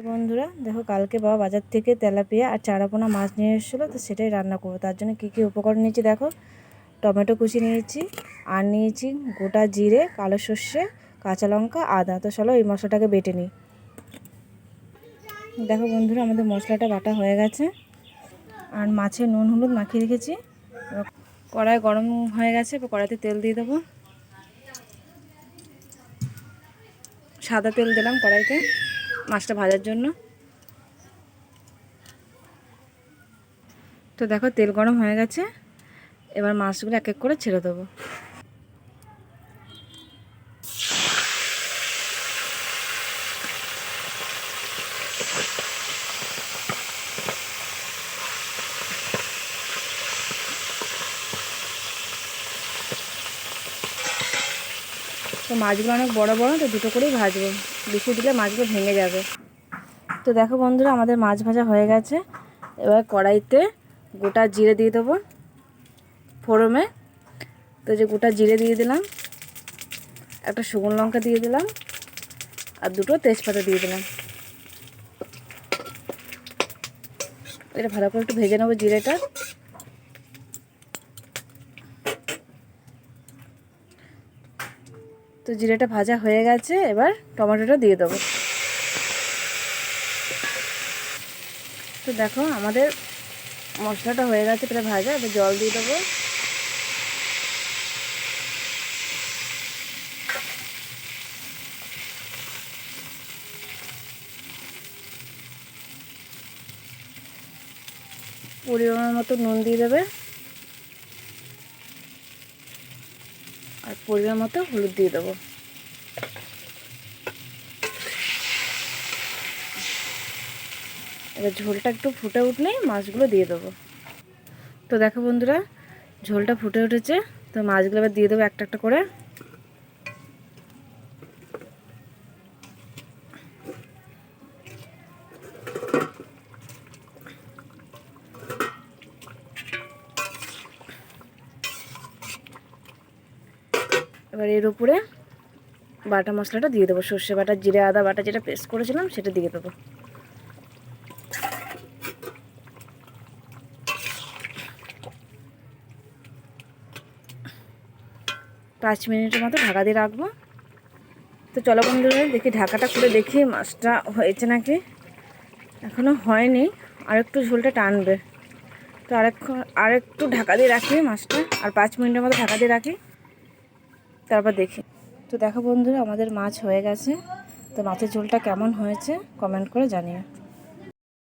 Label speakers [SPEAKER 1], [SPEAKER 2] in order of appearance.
[SPEAKER 1] বন্ধুরা দেখো, কালকে বাবা বাজার থেকে তেলাপিয়া আর চারাপোনা মাছ নিয়ে এসেছিলো, তো সেটাই রান্না করবো। তার জন্য কী কী উপকরণ নিয়েছি দেখো। টমেটো কুচি নিয়েছি, আর নিয়েছি গোটা জিরে, কালো সর্ষে, কাঁচা লঙ্কা, আদা। তো চলো এই মশলাটাকে বেটে নিই। দেখো বন্ধুরা, আমাদের মশলাটা বাটা হয়ে গেছে। আর মাছে নুন হলুদ মাখিয়ে রেখেছি। কড়াই গরম হয়ে গেছে, এবার কড়াইতে তেল দিয়ে দেবো। সাদা তেল দিলাম কড়াইতে মাছটা ভাজার জন্য। তো দেখো তেল গরম হয়ে গেছে, এবার মাছগুলো এক এক করে ছেড়ে দেবো। তো মাছগুলো অনেক বড় বড়, তো দুটো করেই ভাজবো, বেশি দিলে মাছগুলো ভেঙে যাবে। তো দেখো বন্ধুরা, আমাদের মাছ ভাজা হয়ে গেছে। এবার কড়াইতে গোটা জিরে দিয়ে দেবো ফোড়নে। তো যে গোটা জিরে দিয়ে দিলাম, একটা শুকনো লঙ্কা দিয়ে দিলাম, আর দুটো তেজপাতা দিয়ে দিলাম। এটা ভালো করে একটু ভেজে নেবো জিরেটা। তো জিরেটা ভাজা হয়ে গেছে, এবার টমেটোটা দিয়ে দেবো। তো দেখো আমাদের মশলাটা হয়ে গেছে প্রায় ভাজা, এবার জল দিয়ে দেবো। পরিমাণ মতো নুন দিয়ে দেবে, আর পরিমাণ মতো হলুদ দিয়ে দেবো। এবার ঝোলটা একটু ফুটে উঠলেই মাছগুলো দিয়ে দেবো। তো দেখো বন্ধুরা, ঝোলটা ফুটে উঠেছে, তো মাছগুলো এবার দিয়ে দেবো একটা একটা করে। এবার এর উপরে বাটা মশলাটা দিয়ে দেবো, সর্ষে বাটা, জিরে আদা বাটা যেটা পেস্ট করেছিলাম সেটা দিয়ে দেবো। পাঁচ মিনিটের মতো ঢাকা দিয়ে রাখবো। তো চলো বন্ধুরা, দেখি ঢাকাটা খুলে দেখি মাছটা হয়েছে নাকি। এখনও হয়নি, আর একটু ঝোলটা টানবে। তো আরেকটু ঢাকা দিয়ে রাখি মাছটা, আর 5 মিনিটের মতো ঢাকা দিয়ে রাখি, তারপর দেখি। তো দেখো বন্ধুরা, আমাদের মাছ হয়ে গেছে। তো মাছের ঝোলটা কেমন হয়েছে কমেন্ট করে জানিও।